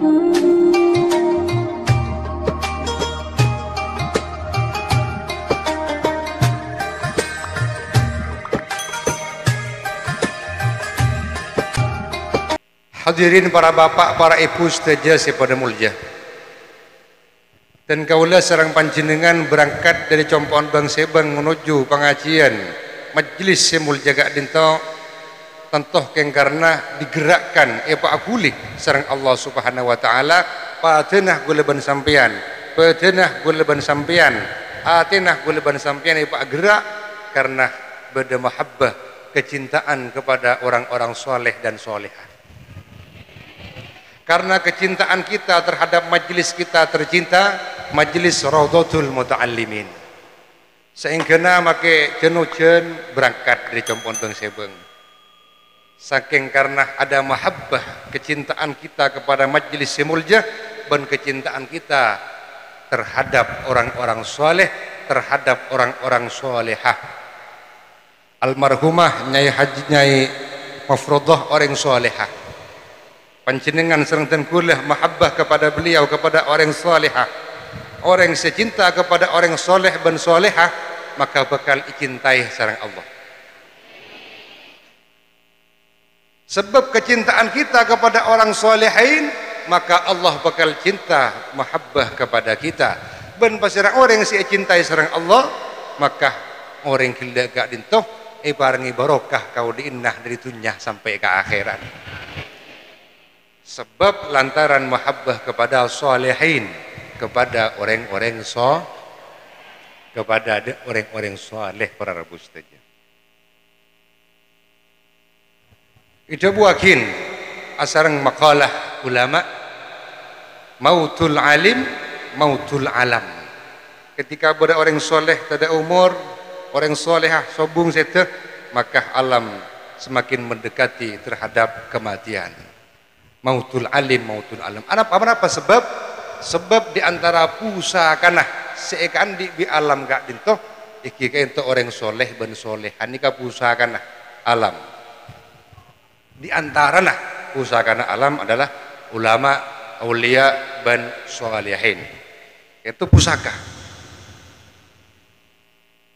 Hadirin para bapak, para ibu sedaja sepada mulya. Dan kaula sareng panjenengan berangkat dari Compon Bang Sebang menuju pengajian majlis semulja gak dinto tentoh keng karena digerakkan Pak aguli sareng Allah Subhanahu wa taala patenah guleban sampean, patenah guleban sampean, atenah guleban sampean Pak gerak karena beda mahabbah kecintaan kepada orang-orang soleh dan solehah. Karena kecintaan kita terhadap majlis kita tercinta, majlis Raudhatul Muta'allimin. Sehingga make jenujen berangkat dari Compon Bang Sebang. Saking karena ada mahabbah kecintaan kita kepada majlis semulja dan kecintaan kita terhadap orang-orang soleh, terhadap orang-orang solehah. Almarhumah Nyai Haji Nyai Mafrodah orang solehah. Panjenengan serang dan kuliah mahabbah kepada beliau, kepada orang solehah, orang secinta kepada orang soleh dan solehah, maka bakal dicintai sareng Allah. Sebab kecintaan kita kepada orang solehin, maka Allah bakal cinta mahabbah kepada kita. Dan pasirang orang yang cintai sareng Allah, maka orang gila gak dintoh barangi barokah kau diinah dari dunia sampai ke akhirat. Sebab lantaran mahabbah kepada solehin, kepada orang-orang kepada orang-orang soleh para rabu saja. Ida buakin asarang makalah ulama mautul alim mautul alam. Ketika ada orang soleh tada umur, orang solehah sobung sete, maka alam semakin mendekati terhadap kematian. Mautul alim mautul alam. Apa sebab? Sebab di antara pusakana seekan di alam gak dintoh iki ento orang soleh ben solehan nika pusakana alam. Di antara pusakana alam adalah ulama, aulia dan sholihin. Itu pusaka.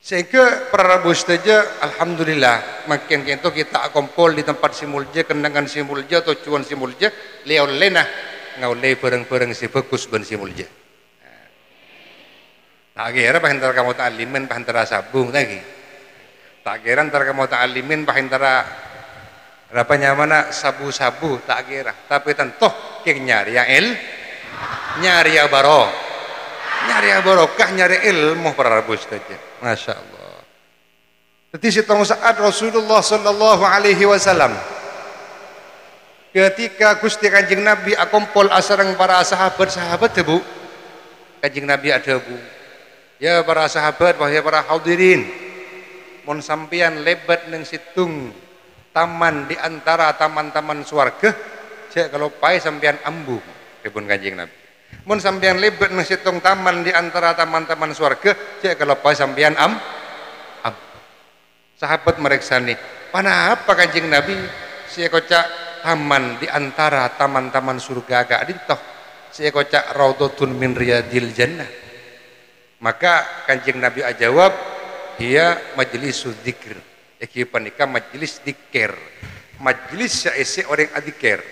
Sehingga para rabu saja alhamdulillah makin kento kita kumpul di tempat simulja, kenangan simulja atau cuan simulja, leo lena ngaulai bareng-bareng si bagus ben simulja. Tak kira pahantara kamu ta'alimin pahantara sabung lagi. Tak kira antara kamu ta'alimin pahantara rapanya mana sabu-sabu tak kira. Tapi tentu keng nyari ya nyari ya barokah, nyari ilmu para rabu saja. Masya Allah. Jadi sitong saat Rasulullah Sallallahu Alaihi Wasallam ketika Gusti Kanjeng Nabi akumpul asarang para sahabat bu, Kanjeng Nabi ada bu, ya para sahabat, wahai para hadirin, mon sampian lebat neng situng taman di antara taman-taman swarga, cek kalau pai sampian ambu, kebun Kanjeng Nabi. Mun sampean lebat nang situng taman di antara taman-taman swarga, cek kalau pas sampean sahabat mereka nih, pana apa Kanjeng Nabi? Saya kocak taman di antara taman-taman surga agak dintoh. Saya kocak raudhatun min riyadil jannah. Maka Kanjeng Nabi ajawab, dia majlisul dzikir. Iki panika majlis dzikir. Majlis saese orang adzikir.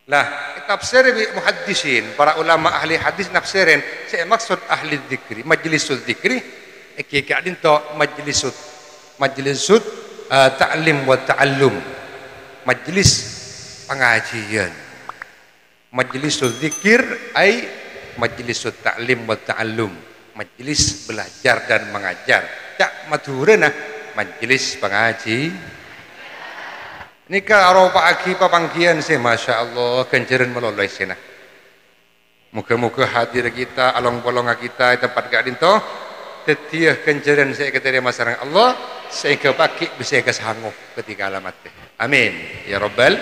Lah, tafsir muhaddisin, para ulama ahli hadis nafsirin, saya maksud ahli dzikri, majlisul dzikri, iki kadin to majlisut ta'lim wa ta'allum. Majlis pengajian. Majlisul dzikir ai majlisut ta'lim wa ta'allum. Majlis belajar dan mengajar. Cak madurena majlis pengaji. Nika aropa agi papanggian sih, masya Allah, kenceran meloloi sena. Muka-muka hadir kita, along bolong kita tempat gak dinto, tetiah kenceran saya kepada masyarakat Allah, sehingga pagi bisa kesangup ketika alamat. Amin ya Rabbal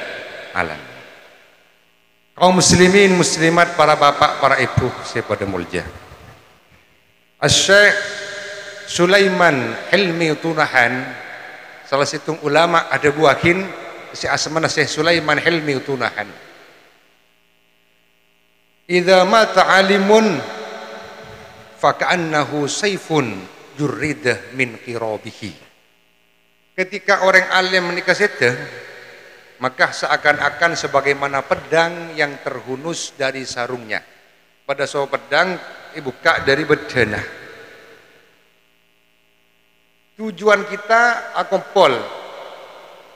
alamin. Kaum muslimin muslimat, para bapak, para ibu, saya pada mulja. Asy-Syaikh Sulaiman Hilmi Tunahan, salah satu ulama ada buahin si asmana Syekh Sulaiman Hilmi Tunahan. idza mata alimun faka'annahu saifun jurridah min qirabihi. Ketika orang alim menikah sedang, maka seakan-akan sebagaimana pedang yang terhunus dari sarungnya. Pada saat pedang dibuka dari bedana. Tujuan kita akumpul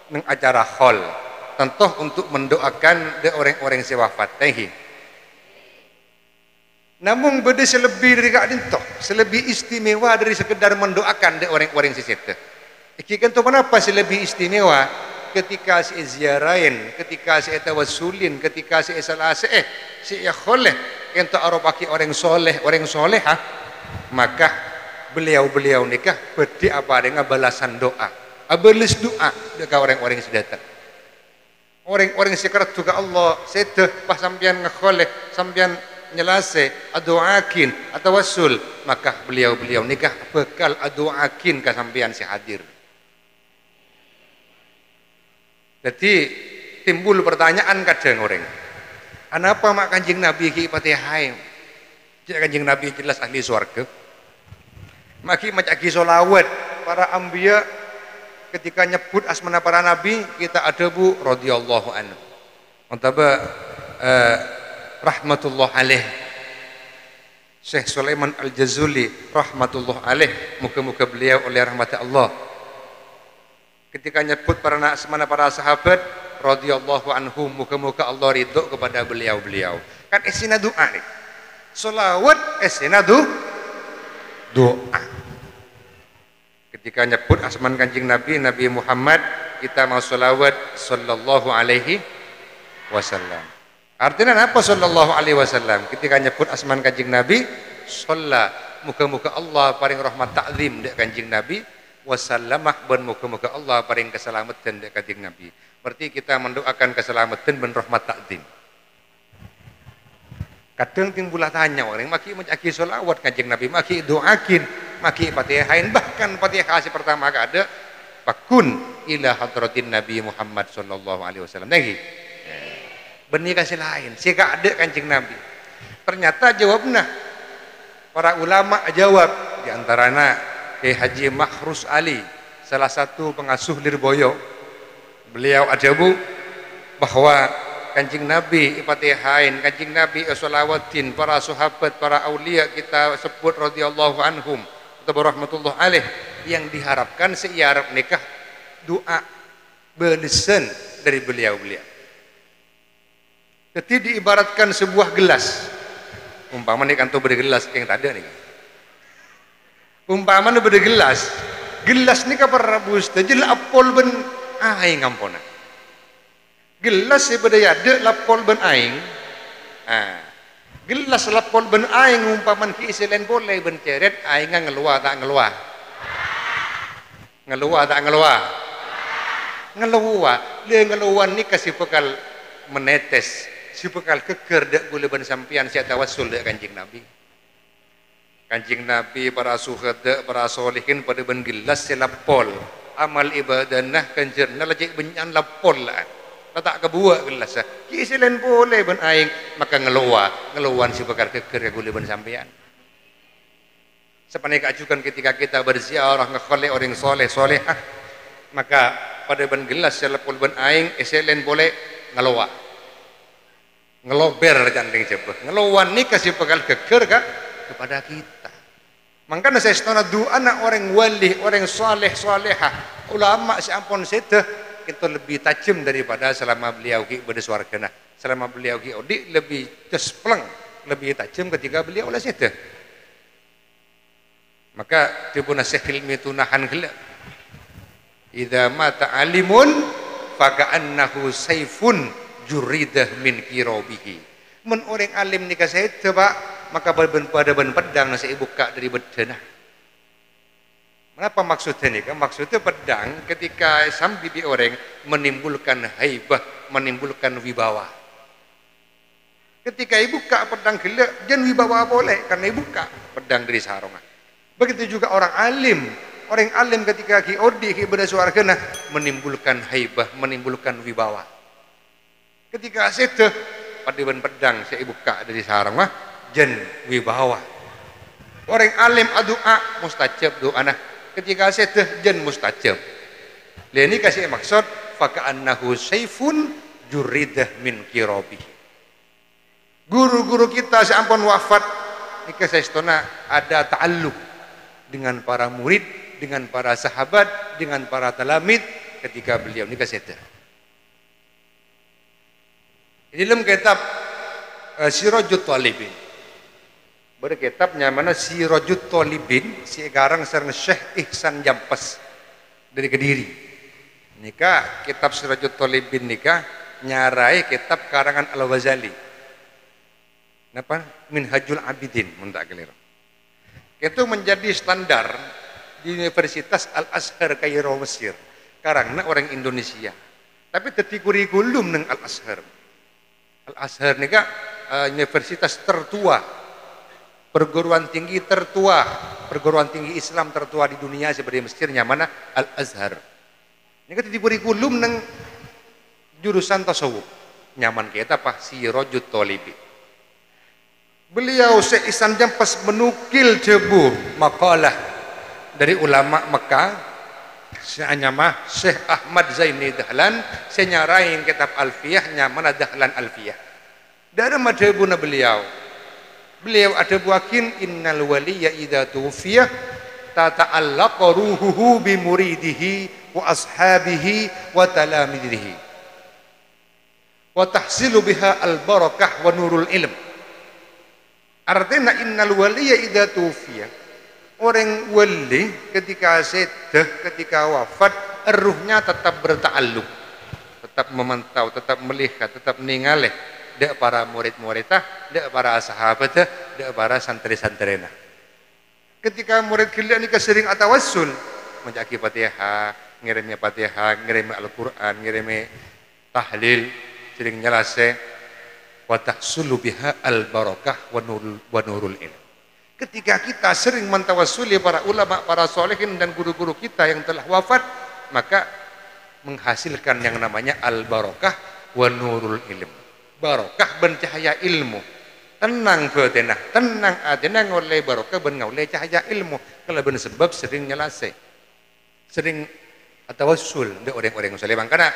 neng acara hall, tentu untuk mendoakan de orang-orang sewafat teh. Namun beda selebih dari kak dintoh, selebih istimewa dari sekedar mendoakan de orang-orang sesete. Iki kan tuh kenapa selebih istimewa? Ketika si ziarain, ketika si tawassulin, ketika si salase si kholeh ento arobaki orang solehah, maka beliau nikah bedi apa dengan balasan doa, abelis doa dekat orang-orang yang datang. Orang-orang sekerat juga Allah sedeh pas sampean ngekholeh, sampean nyelase adoakin atau wasul, maka beliau nikah bekal adoakin ke sampean si hadir. Jadi timbul pertanyaan kadang orang, kenapa mak Kanjeng Nabi ki Fatihah? Kanjeng Nabi jelas ahli surga. Maki macaki solawat para anbiya ketika nyebut asmana para nabi kita ada bu radhiyallahu anhu. Antaba rahmatullah alaih. Syekh Sulaiman Al-Jazuli rahmatullah alaih, muka-muka beliau oleh rahmat Allah. Ketika nyebut para asmana para sahabat radhiyallahu anhum, muka-muka Allah ridho kepada beliau-beliau. Kan esina doa nih. Solawat esina doa. Ketika nyebut asman Kanjeng Nabi Muhammad, kita mau sholawat sallallahu alaihi wasallam. Artinya apa sallallahu alaihi wasallam? Ketika nyebut asman Kanjeng Nabi, sholla, muka-muka Allah paring rahmat ta'zim dek Kanjeng Nabi, wasallamah ben muka-muka Allah paring keselamatan dek Kanjeng Nabi. Berarti kita mendoakan keselamatan ben rahmat ta'zim. Kadang timbulah tanya orang, maki mencaki sholawat Kanjeng Nabi, maki doakin, maki Fatihain, bahkan Fatihah si pertama ada pakun ila hadratin Nabi Muhammad sallallahu alaihi wasallam. Lagi benih kasih lain, si ada Kanjeng Nabi. Ternyata jawabnya para ulama jawab, di antaranya Kiai Haji Mahrus Ali, salah satu pengasuh Lirboyo. Beliau ajabu bahwa Kanjeng Nabi Fatihain, Kanjeng Nabi sholawatin, para sahabat, para aulia kita sebut radhiyallahu anhum atau rahmatullah alaih, yang diharapkan seiarap nikah doa belisan dari beliau-beliau. Jadi diibaratkan sebuah gelas. Umpama nih kantor bergelas yang tadi nih. Umpama nih bergelas, gelas nih kapar rabus, jadi apol ben aing ngampona. Gelas sebenarnya ada lapol ben aing. Gelas lapol ben aing umpaman ki iselen boleh ben ceret aing ngeluah tak ngeluah. Ngeluah tak ngeluah. Ngeluah, le ngeluan ni kasih bekal menetes, si bekal keker dak boleh ben sampian sia tawassul dak Kanjeng Nabi. Kanjeng Nabi para suhada, para solihin pada ben gelas lapol. Amal ibadanah kanjerna lajik benyan lapol lah. Tak kebuat gelas kisilen boleh ben aing, maka ngeluan si bekar keker boleh ben sampean. Sepanjang ajukan ketika kita berziarah ngekholeh orang solehah, maka pada ben gelas selepul ben aing iselen boleh ngelober janding cepet ngeluan ni kasih bekal keker kepada kita. Makanya saya setengah doa anak orang wali, orang solehah, ulama si ampun sedeh itu lebih tajam daripada selama beliau ki berdeswargana. Selama beliau ki odi lebih cespleng, lebih tajam ketika beliau oleh sedeh. Maka tibuna sehilmi tunahan gila. Idza mata alimun faka'annahu saifun juridah min qirabihi. Men orang alim nikah sedeh Pak, maka pada ben pedang nasi buka dari bedana. Kenapa maksudnya ini? Maksudnya pedang ketika sambil orang menimbulkan haibah, menimbulkan wibawa. Ketika ibu buka pedang gelap, jangan wibawa boleh karena ibu buka pedang dari sarungan. Begitu juga orang alim ketika kiodi berdasarkan menimbulkan haibah, menimbulkan wibawa. Ketika sedeh padiban pedang saya buka dari sarang mah jen wibawa. Orang alim doa mustajab doa nah ketika saya teh jen mustajab. Ini kasih maksud faka'annahu sayfun juridah min kirabi. Guru-guru kita seampun wafat nikah saestona ada ta'alluq dengan para murid, dengan para sahabat, dengan para talamid ketika beliau nikah saestona. Di dalam kitab Sirajut Talibin. Pada kitabnya mana Sirajut Talibin si garang sareng Syekh Ihsan Jampas dari Kediri. Nikah kitab Sirajut Talibin nikah nyarai kitab karangan Al-Ghazali. Napa? Minhajul Abidin mun tak keliru. Itu menjadi standar di Universitas Al-Azhar Kairo Mesir. Karangna orang Indonesia. Tapi teti kurikulum nang Al-Azhar. Al-Azhar nikah universitas tertua, perguruan tinggi tertua, perguruan tinggi Islam tertua di dunia seperti Mesirnya mana Al-Azhar. Ini kan di kurikulum nang jurusan tasawuf. Nyaman kita apa? Sirajut Talibin. Beliau Syekh Ihsan Jampas menukil jebu makalah dari ulama Mekah. Saya mah Syekh Ahmad Zaini Dahlan, saya nyarain kitab Alfiyah nyaman Dahlan Alfiyah. Dari madhabuna beliau ada buakin innal waliya idza tuwfiya tata'allaqu ruhuhu bi muridihi wa ashabihi wa talamidihi wa tahsilu biha al barakah wa nurul ilm. Artinya innal waliya idza tuwfiya, orang wali ketika sedah, ketika wafat, ruhnya tetap berta'alluq, tetap memantau, tetap melihat, tetap ningaleh dek para murid-muridnya, dek para sahabat, dek para santri-santrina. Ketika murid kalian ini sering atawassul, menjaki Fatihah, ngirimi Fatihah, ngirimi Al-Qur'an, ngirimi tahlil, sering nyelase wa tahsulu biha al-barakah wa nurul ilm. Ketika kita sering mentawasuli para ulama, para solehin dan guru-guru kita yang telah wafat, maka menghasilkan yang namanya al-barakah wa nurul ilm. Barakah ben cahaya ilmu. Tenang batinah, tenang adina ngoleh barakah ben ngoleh cahaya ilmu. Kalau ben sebab sering nyelase, sering atawassul dari orang-orang yang soleh. Karena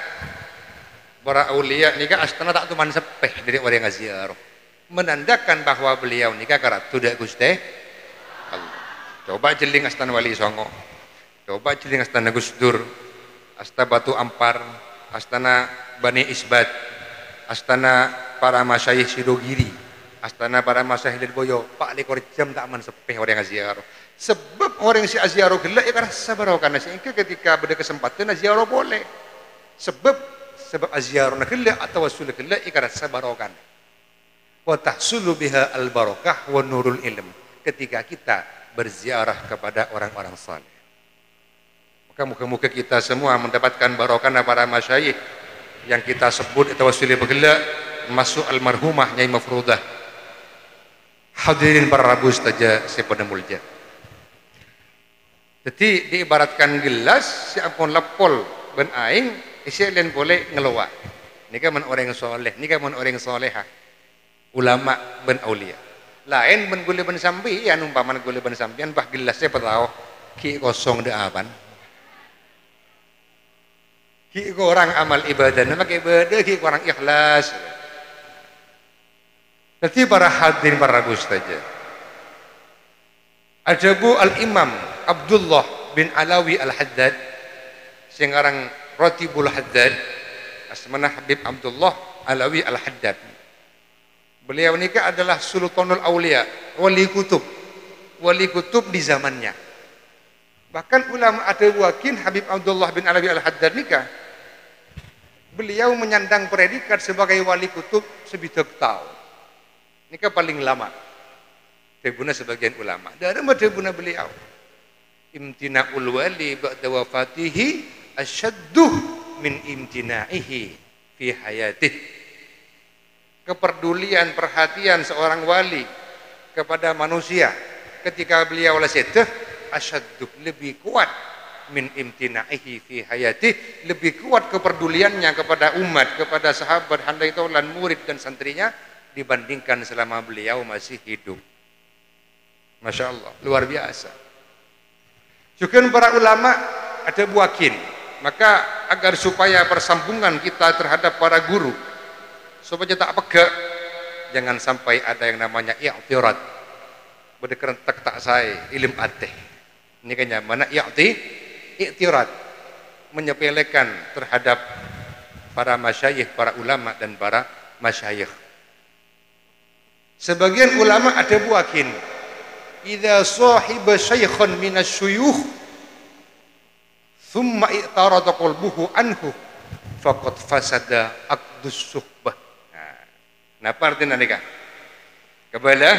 para aulia nikah astana tak tuman sepeh dari orang yang ziarah. Menandakan bahwa beliau nikah karatu dak Gusti Allah. Coba jeling astana Wali Songo, coba jeling astana Gus Dur, astana Batu Ampar, astana Bani Isbat, astana para masyayikh Sidogiri, astana para masyayikh Lirboyo. Pak likor jam tak man sepeh orang ziarah. Sebab orang si ziarah gelak ya karena sabar karena sehingga ketika ada kesempatan ziarah boleh. Sebab ziarah gelak atau wasul gelak ya karena sabar kan. Wa tahsulu biha al-barakah wa nurul ilm. Ketika kita berziarah kepada orang-orang saleh, maka muka-muka kita semua mendapatkan barokah para masyayikh yang kita sebut atau wasili bergelak masuk almarhumah Nyai Mafrudah. Hadirin para rabu saja sepada mulja. Jadi diibaratkan gelas si ampun lepol ben aing isi lain boleh ngeluak. Nika man orang soleh, nika man orang solehah. Ulama ben aulia lain ben gule ben sampian umpama gule ben sampian bah gelasnya petau ki kosong de apan ki orang amal ibadah nama ki ibadah ki orang ikhlas. Jadi para hadirin para ustazah ajabu al-imam Abdullah bin Alawi al-Haddad sing aran Ratibul Haddad asmana Habib Abdullah Alawi al-Haddad. Beliau nikah adalah Sultanul Aulia, wali kutub di zamannya. Bahkan ulama ada wakin Habib Abdullah bin Alawi al-Haddad nikah. Beliau menyandang predikat sebagai wali kutub sebidak tahun. Nikah paling lama. Debuna sebagian ulama. Dari madhabuna beliau. Imtina'ul wali ba'da wafatihi asyadduh min imtina'ihi fi hayatih. Kepedulian, perhatian seorang wali kepada manusia ketika beliau sedah asyadduh lebih kuat min imtina'ihi fi hayati, lebih kuat kepeduliannya kepada umat, kepada sahabat, handai taulan, murid dan santrinya dibandingkan selama beliau masih hidup. Masya Allah, luar biasa. Juga para ulama ada buakin, maka agar supaya persambungan kita terhadap para guru supaya tak pegak, jangan sampai ada yang namanya i'tirat, berdekerentek tak saya ilim ateh ini kan mana i'tirat, menyepelekan terhadap para masyayikh, para ulama dan para masyayikh. Sebagian ulama ada buakin, idza sahiba syaikhan minasyuyukh thumma i'tarada qalbuhu anhu faqad fasada aqdus suhbah. Napa artinya nikah? Kebala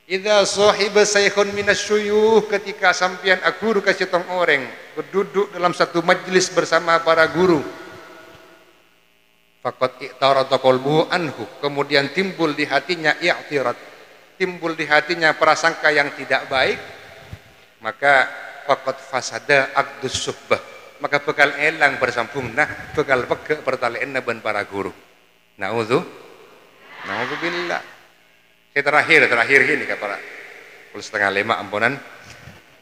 idza sahiba syaikhan minasyuyukh, ketika sampian guru kasih tong orang berduduk dalam satu majlis bersama para guru, faqad i'tarada qalbuhu anhu, kemudian timbul di hatinya i'tirat, timbul di hatinya prasangka yang tidak baik, maka faqad fasada aqdus suhbah, maka bekal elang bersambung nah bekal pegek pertalian ben para guru. Na'udzubillah. Saya terakhir gini kak para pukul 4:30 ampunan.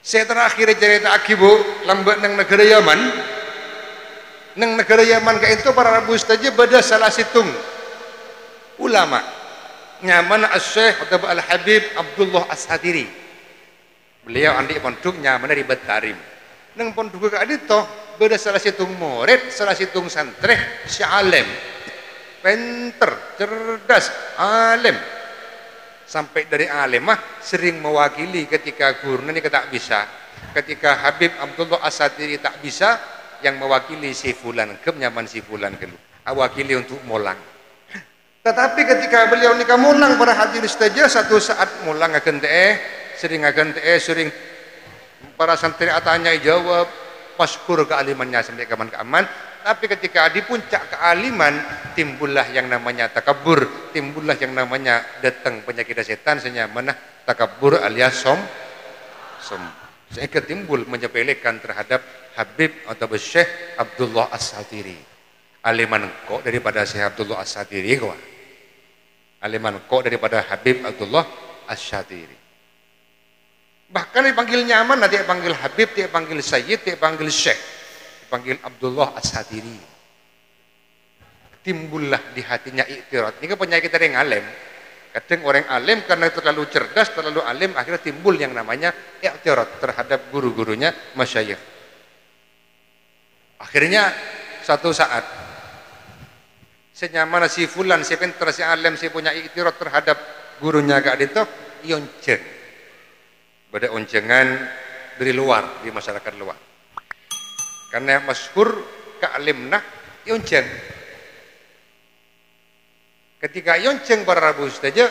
Saya terakhir cerita akibu lambat nang negara Yaman. Nang negara Yaman ka itu para Rabu saja bada salah situng ulama nyaman Syekh atau Al-Habib Abdullah As-Satiri. Beliau andi pondok nyaman dari Batarim. Nang pondok ka adito bada salah situng murid, salah situng santri si alim. Pinter, cerdas, alim. Sampai dari alim sering mewakili ketika guru ini tak bisa. Ketika Habib Abdullah As-Satiri tak bisa, yang mewakili si fulan ke nyaman si fulan ke awakili untuk molang. Tetapi ketika beliau nikah mulang para hadir saja, satu saat mulang akan sering para santri atanya jawab maskur kealimannya sampai keaman. Tapi ketika di puncak kealiman timbullah yang namanya takabur, timbullah yang namanya datang penyakit setan senyamana takabur alias sehingga timbul menyepelekan terhadap Habib atau Syekh Abdullah As-Satiri. Aliman kok daripada Syekh Abdullah As-Satiri kok. Aliman kok daripada Habib Abdullah As-Satiri. Bahkan dipanggil nyaman, nanti dipanggil Habib, dia panggil Sayyid, dia panggil Syekh, dipanggil Abdullah As-Satiri. Timbullah di hatinya i'tirat. Ini kan penyakit dari yang alim. Kadang orang alim karena terlalu cerdas, terlalu alim, akhirnya timbul yang namanya i'tirat terhadap guru-gurunya, masyayikh. Akhirnya satu saat senyamana si fulan, si pinter, si alim, si punya i'tirat terhadap gurunya kak itu ionceng. Pada oncengan dari luar, di masyarakat luar. Karena masyhur kealimnah ionceng. Ketika ionceng para Rabu saja,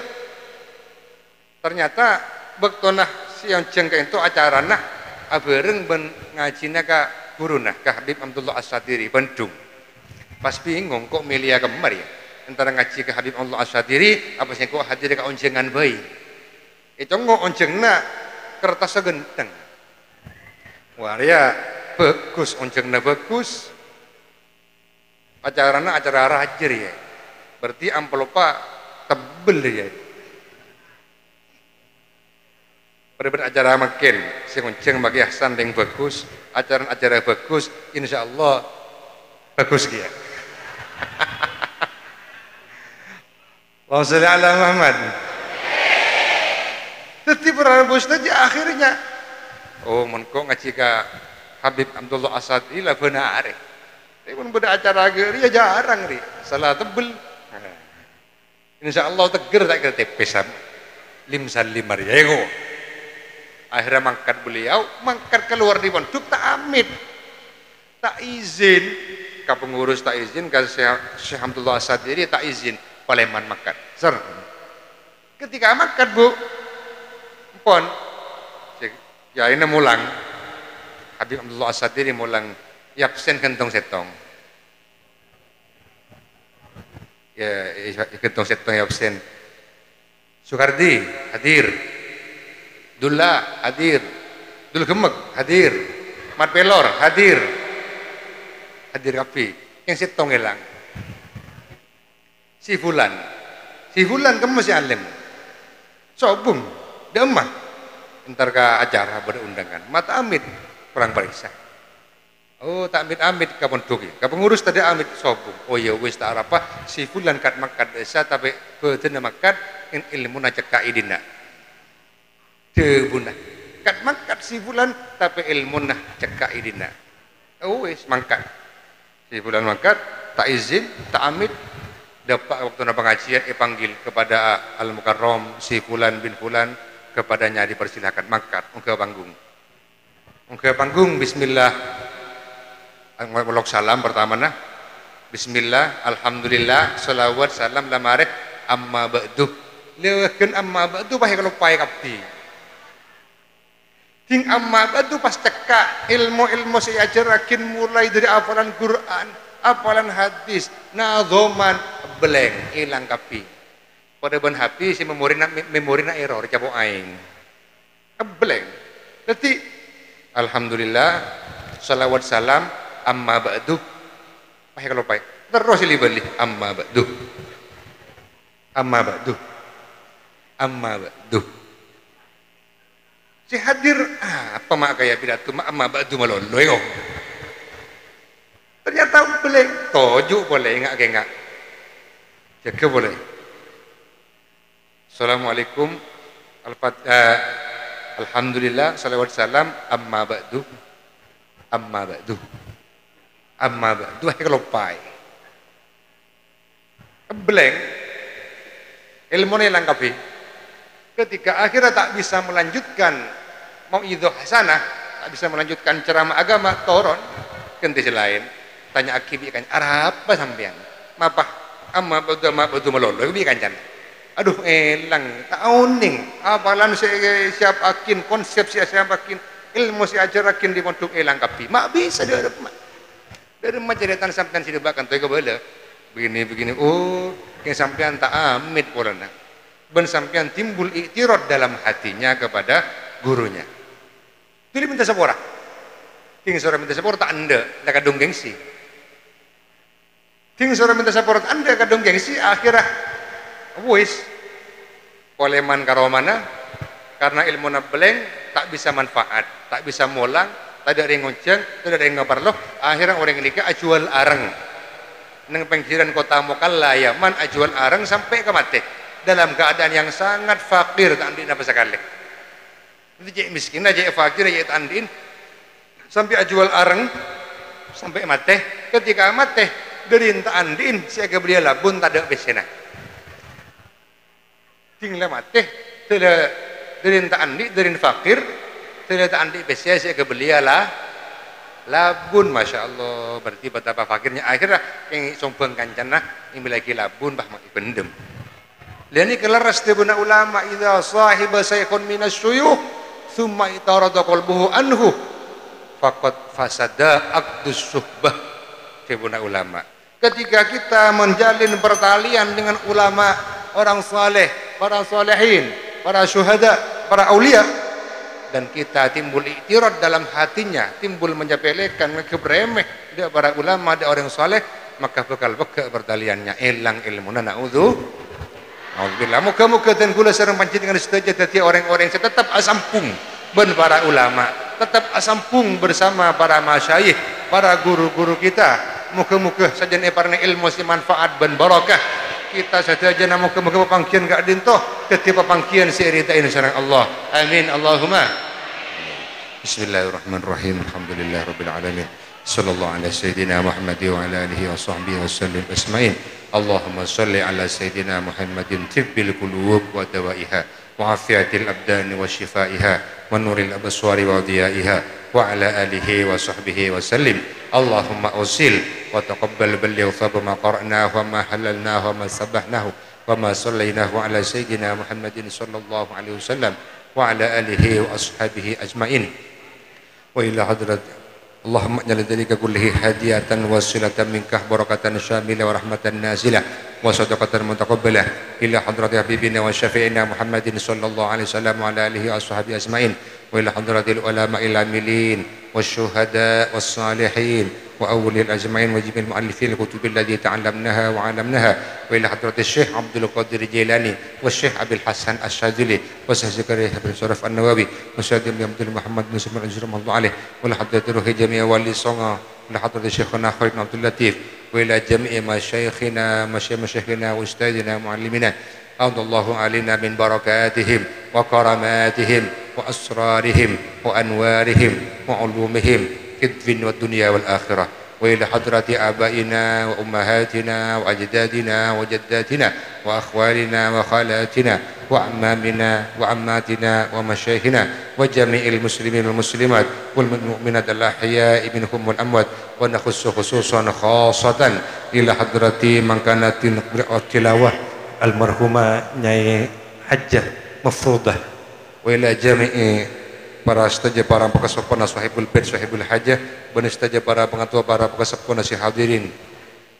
ternyata bektonah si ionceng itu acara nah abareng ben ngajina ka guruna ka Habib Abdullah As-Satiri Bandung. Pas bingung kok milih kemari ya antara ngaji ke Habib Abdullah As-Satiri apa sih kok hadir ke oncengan bayi. Itu ngok oncengna kertas genteng. Waria bagus, oncengna bagus. Acarana acara rajir ya. Berarti amplopa tebel ya. Pada acara makin, si onceng bagi Hasan yang bagus, acara bagus, insya Allah bagus dia. Allahumma sholli ala Muhammad. Tetapi Rabu saja akhirnya oh menko ngaji ka Habib Abdullah As-Satiri lah benar. Tapi pun pada acara geri ya jarang ri. Salah tebel. Insyaallah teger tak kira tepes lim salim mariego. Akhirnya mangkat beliau, mangkat keluar di pondok tak amit. Tak izin ka pengurus, tak izin ka Syekh Abdullah As-Satiri, tak izin Paleman mangkat. Ser. Ketika mangkat Bu pon ya ini mulang Habib Abdullah As-Satiri mulang yapsen kentong setong ya kentong setong yapsen Sukardi hadir Dullah hadir Dul gemek hadir, mat pelor hadir, hadir kapi. Yang sitong hilang. Si fulan kamu masih alim. Sobung, demah. Entar ke acara berundangan. Mata amit kurang periksa. Oh tak amit kapan dogi. Kapan ngurus tadi amit sobung. Oh ya wis tak apa. Si fulan kat makat desa tapi beten makat in ilmu najak kaidina. Debuna. Kat makat si fulan tapi ilmu nah cekak idina. Oh wis mangkat. Si fulan makat tak izin, tak amit. Dapat waktu na pengajian panggil kepada Al Mukarram si fulan bin fulan, kepadanya dipersilakan mangkat ke panggung. Ke panggung bismillah. Melok salam pertama nah. Bismillah, alhamdulillah, salawat salam lamareh amma ba'du. Leukeun amma ba'du pahe kalau pae kapti. Ting amma ba'du pas cekak ilmu-ilmu saya ajarakin mulai dari hafalan Quran, hafalan hadis, nadhoman beleng ilang kapi. Pada ban hapi si memorina error cabo aing. Beleng. Jadi alhamdulillah, salawat salam amma ba'du. Pahe kalau pahe. Terus beli amma ba'du. Amma ba'du. Amma ba'du. Si hadir apa mak kaya pidato amma ba'du maloloy kok. Ternyata beleng. Toju boleh enggak. Jaga boleh. Assalamualaikum. Alhamdulillah, salawat salam amma ba'du. Amma ba'du. Amma ba'du kalau pai. Beleng. Ilmunya lengkapi. Ketika akhirnya tak bisa melanjutkan mau'idhah hasanah, tak bisa melanjutkan ceramah agama, toron ganti lain. Tanya akibi kan, apa sampean? Mapah amma ba'du malolo bi kancan. Aduh elang tauning apalan siap akin konsep siap akin ilmu si ajarakin di pondok elang kapi mak bisa dia dari macam sampean si debakan toy kebala begini oh yang sampean tak amit polana ben sampean timbul iktirad dalam hatinya kepada gurunya jadi minta sepora king sore minta sepora tak anda tak kadung gengsi king sore minta sepora tak anda kadung gengsi akhirnya wis poleman karo mana karena ilmu beleng tak bisa manfaat tak bisa molang tak ada yang ngojeng tak ada yang ngaparloh akhirnya orang ini ajual areng neng pinggiran kota Mokalla Yaman ajual areng sampai ke mati dalam keadaan yang sangat fakir tak andin apa sekali itu jadi miskin aja fakir aja tak andin sampai ajual areng sampai mati ketika mati dari tak andin si agak belia labun tak ada besena tinggal mati, dari tak andi, dari fakir, dari tak andi besi saya kebelialah, labun, masya Allah, berarti betapa fakirnya akhirnya yang sombong kancana, yang lagi labun bah mak ibendem. Lihat ni kelaras tebuna ulama, idza sahiba saykun minas syuyuh, thumma itarada qalbuhu anhu, faqad fasada aqdus suhbah tebuna ulama. Ketika kita menjalin pertalian dengan ulama, orang saleh, para salihin, para syuhada, para aulia dan kita timbul iktirad dalam hatinya, timbul menyepelekan, kebremeh dia para ulama, dia orang saleh, maka bakal beka pertaliannya elang ilmuna naudzu. Alhamdulillah muka-muka dan kula sareng panjenengan sedaya dadi orang-orang yang tetap asampung ben para ulama, tetap asampung bersama para masyayikh, para guru-guru kita. Muka-muka saja parna ilmu si manfaat ben barakah. Kita saja nama muka-muka pangkian gak dintoh ketika pangkian si iritain sareng Allah. Amin Allahumma. Bismillahirrahmanirrahim. Alhamdulillahirabbil alamin. Sallallahu ala sayyidina Muhammad wa ala alihi wa sahbihi wasallam asma'in. Allahumma salli ala sayyidina Muhammadin tibbil qulub wa dawaiha wa afiatil abdan wa shifaiha wa nuril abswari wa diyaiha wa ala alihi wa sahbihi wa sallim. Allahumma usil wa taqabbal balligh thawab ma qara'nahu wa ma halalnahu wa ma sabbahnahu wa ma sallainahu ala sayyidina Muhammadin sallallahu alaihi wasallam wa ala alihi wa ashabihi ajmain wa ila hadrat Allahumma ij'al dzalika kullihi hadiyatan wasilatan minkah barakatan syamilah wa rahmatan nazilah wa sadaqatan mutaqabbalah ila hadrat habibina wa syafi'ina Muhammadin sallallahu alaihi wasallam wa ala alihi wa ashabihi ajmain وإلى حضرة العلماء العاملين والشهداء والصالحين وأولي الأجمعين وجميع المؤلفين الكتب التي تعلمناها وعلمناها وإلى حضرة الشيخ عبد القادر الجيلاني والشيخ أبي الحسن الشاذلي والشيخ زكريا بن شرف النووي والشيخ عبد محمد بن سليمان رحمه الله عليه وإلى حضرة روح جميع ولي صنع وإلى حضرة شيخنا خالد عبد اللطيف وإلى جميع مشايخنا وأستاذنا ومعلمنا أعد الله علينا من بركاتهم وكراماتهم وأسرارهم وأنوارهم وعلومهم في الدين والدنيا والآخرة وإلى حضرة آبائنا وأمهاتنا وأجدادنا وجداتنا وأخوالنا وخالاتنا وأعمامنا وعماتنا ومشايخنا وجميع المسلمين والمسلمات والمؤمنات الأحياء منهم والأموات ونخص خصوصا خاصة إلى حضرة من كانت التلاوة المرحومة Nyai Hajjah Mafrudah وإلى جميع para saja para pekasapana sahibul bait sahibul hajah bener saja para pengatua para pekasapana si hadirin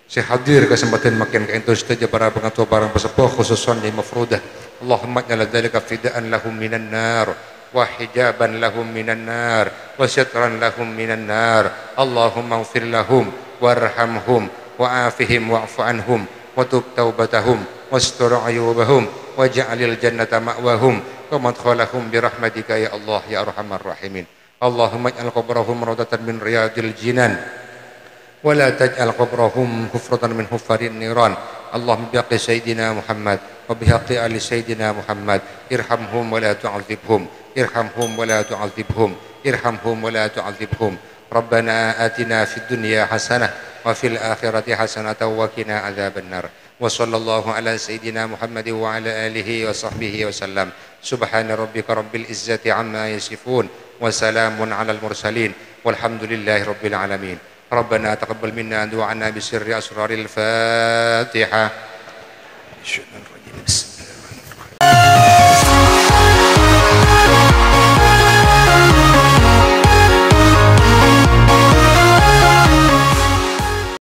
si hadir kesempatan makin ka ento saja para pengatua para pesepuh khususan Nyai Mafrudah Allahumma ja'al dzalika fidaan lahum minan nar wa hijaban lahum minan nar wa syatran lahum minan nar Allahumma ighfir lahum warhamhum wa'afihim wa'fu anhum wa tub taubatahum wastur ayubahum waj'alil jannata ma'wahum ومدخلهم برحمتك يا الله يا أرحم الراحمين اللهم اجعل قبرهم روضة من رياض الجنان ولا تجعل قبرهم حفرة من حفر النيران اللهم بحق سيدنا محمد وبحق آل سيدنا محمد ارحمهم ولا تعذبهم ارحمهم ولا تعذبهم ارحمهم ولا تعذبهم ربنا آتنا في الدنيا حسنة وفي الآخرة حسنة وقنا عذاب النار وصلى الله على سيدنا محمد وعلى آله وصحبه وسلم سبحان ربك رب العزة عما يصفون وسلام على المرسلين والحمد لله رب العالمين ربنا تقبل منا دعاءنا بسر أسرار الفاتحة